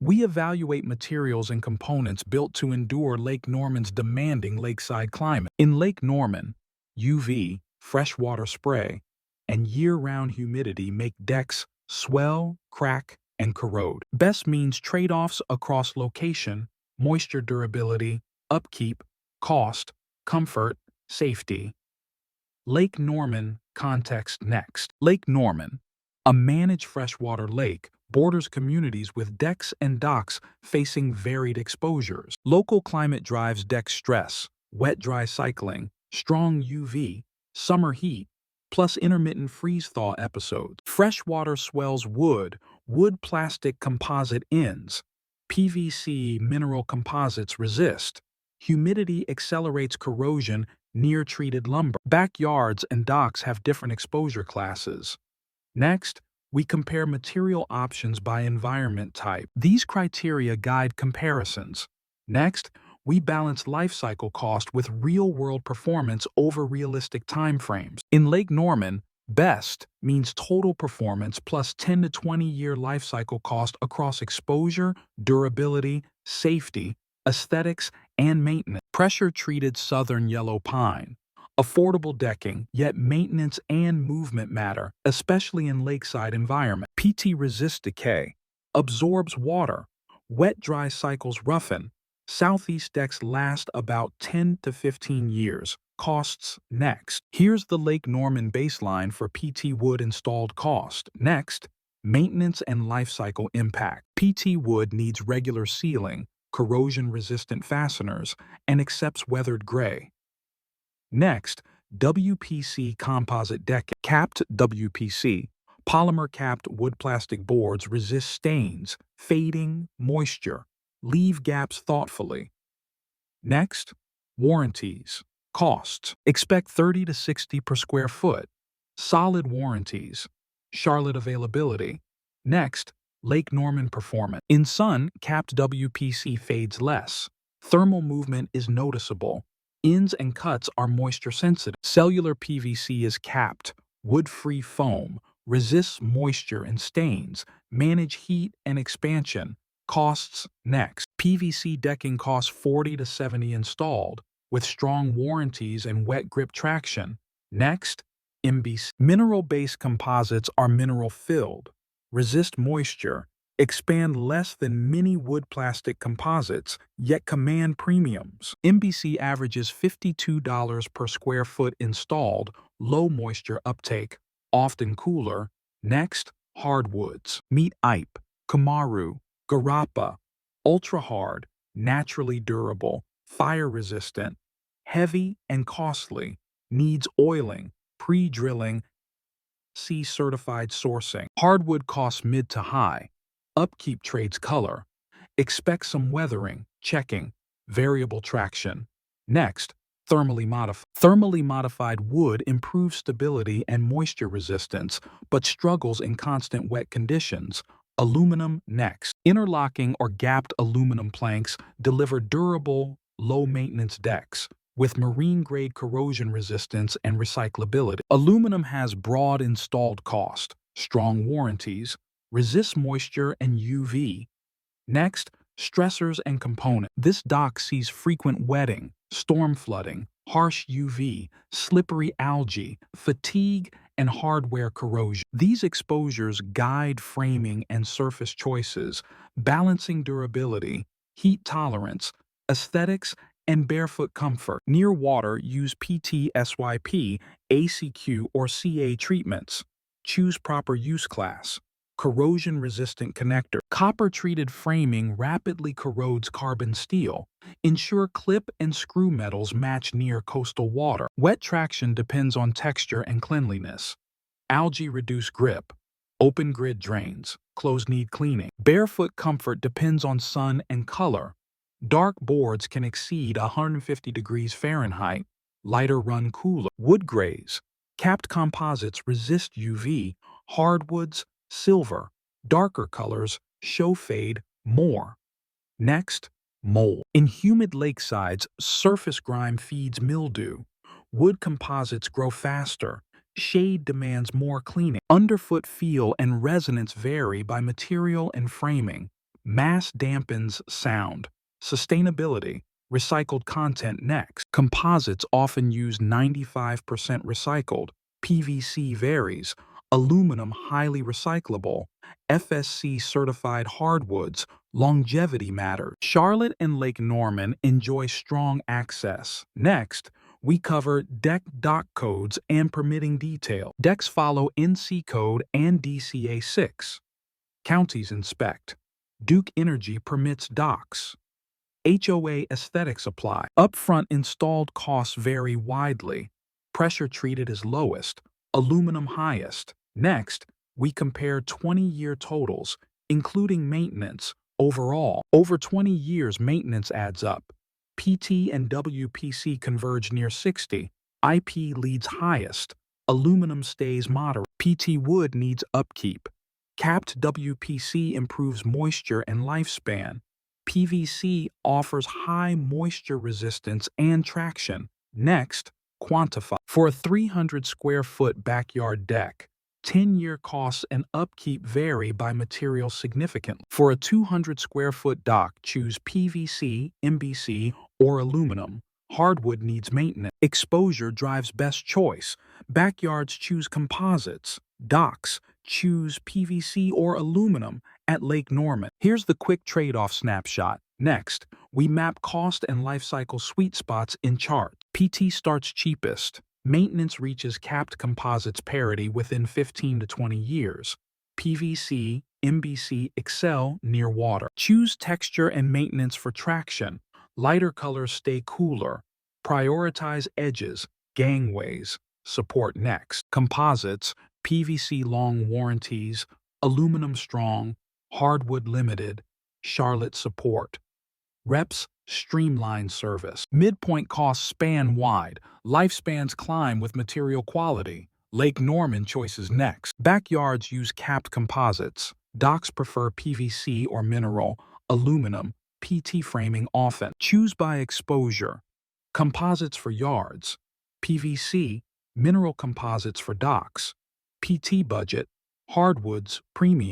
We evaluate materials and components built to endure Lake Norman's demanding lakeside climate. In Lake Norman, UV, freshwater spray, and year-round humidity make decks swell, crack, and corrode. Best means trade-offs across location, moisture durability, upkeep, cost, comfort, safety. Lake Norman context next. Lake Norman, a managed freshwater lake, borders communities with decks and docks facing varied exposures. Local climate drives deck stress, wet-dry cycling, strong UV, summer heat, plus intermittent freeze-thaw episodes. Freshwater swells wood plastic composite ends, PVC mineral composites resist. Humidity accelerates corrosion near treated lumber. Backyards and docks have different exposure classes. Next, we compare material options by environment type. These criteria guide comparisons. Next, we balance life cycle cost with real-world performance over realistic timeframes. In Lake Norman, best means total performance plus 10 to 20-year life cycle cost across exposure, durability, safety, aesthetics, and maintenance. Pressure-treated southern yellow pine. Affordable decking, yet maintenance and movement matter, especially in lakeside environment. PT resists decay, absorbs water, wet-dry cycles roughen. Southeast decks last about 10 to 15 years. Costs next. Here's the Lake Norman baseline for PT wood installed cost. Next, maintenance and life cycle impact. PT wood needs regular sealing, corrosion-resistant fasteners, and accepts weathered gray. Next, WPC Composite Decking. Capped WPC, polymer-capped wood plastic boards resist stains, fading, moisture. Leave gaps thoughtfully. Next, warranties. Costs. Expect 30 to 60 per square foot. Solid warranties. Charlotte availability. Next, Lake Norman performance. In sun, capped WPC fades less. Thermal movement is noticeable. Ends and cuts are moisture sensitive. Cellular PVC is capped, wood-free foam, resists moisture and stains, manage heat and expansion. Costs next. PVC decking costs 40 to 70 installed, with strong warranties and wet grip traction. Next, MBC. Mineral-based composites are mineral-filled, resist moisture, expand less than many wood plastic composites, yet command premiums. MBC averages $52 per square foot installed, low moisture uptake, often cooler. Next, hardwoods. Meet IPE, Kamaru, Garapa, ultra-hard, naturally durable, fire-resistant, heavy and costly, needs oiling, pre-drilling, C-certified sourcing. Hardwood costs mid to high. Upkeep trades color. Expect some weathering, checking, variable traction. Next, thermally modified. Thermally modified wood improves stability and moisture resistance, but struggles in constant wet conditions. Aluminum next. Interlocking or gapped aluminum planks deliver durable, low-maintenance decks with marine-grade corrosion resistance and recyclability. Aluminum has broad installed cost, strong warranties, resists moisture and UV. Next, stressors and components. This dock sees frequent wetting, storm flooding, harsh UV, slippery algae, fatigue, and hardware corrosion. These exposures guide framing and surface choices, balancing durability, heat tolerance, aesthetics, and barefoot comfort. Near water, use PT, SYP, ACQ, or CA treatments. Choose proper use class. Corrosion-resistant connector. Copper-treated framing rapidly corrodes carbon steel. Ensure clip and screw metals match near coastal water. Wet traction depends on texture and cleanliness. Algae reduce grip. Open grid drains. Close need cleaning. Barefoot comfort depends on sun and color. Dark boards can exceed 150 degrees Fahrenheit. Lighter run cooler. Wood grays. Capped composites resist UV. Hardwoods, silver. Darker colors show fade more. Next, mold. In humid lakesides, surface grime feeds mildew. Wood composites grow faster. Shade demands more cleaning. Underfoot feel and resonance vary by material and framing. Mass dampens sound. Sustainability. Recycled content next. Composites often use 95% recycled. PVC varies. Aluminum highly recyclable. FSC certified hardwoods. Longevity matters. Charlotte and Lake Norman enjoy strong access. Next, we cover deck dock codes and permitting detail. Decks follow NC code and DCA 6. Counties inspect. Duke Energy permits docks. HOA aesthetics apply. Upfront installed costs vary widely. Pressure treated is lowest, aluminum highest. Next, we compare 20-year totals, including maintenance. Overall, over 20 years maintenance adds up. PT and WPC converge near 60. IP leads highest. Aluminum stays moderate. PT wood needs upkeep. Capped WPC improves moisture and lifespan. PVC offers high moisture resistance and traction. Next, quantify. For a 300 square foot backyard deck, 10-year costs and upkeep vary by material significantly. For a 200 square foot dock, choose PVC, MBC, or aluminum. Hardwood needs maintenance. Exposure drives best choice. Backyards choose composites. Docks choose PVC or aluminum at Lake Norman. Here's the quick trade-off snapshot. Next, we map cost and life cycle sweet spots in charts. PT starts cheapest. Maintenance reaches capped composites parity within 15 to 20 years. PVC, MBC excel near water. Choose texture and maintenance for traction. Lighter colors stay cooler. Prioritize edges, gangways. Support next. Composites, PVC long warranties, aluminum strong, hardwood limited, Charlotte support. Reps streamline service. Midpoint costs span wide. Lifespans climb with material quality. Lake Norman choices next. Backyards use capped composites. Docks prefer PVC or mineral, aluminum, PT framing often. Choose by exposure. Composites for yards. PVC, mineral composites for docks. PT budget, hardwoods, premium.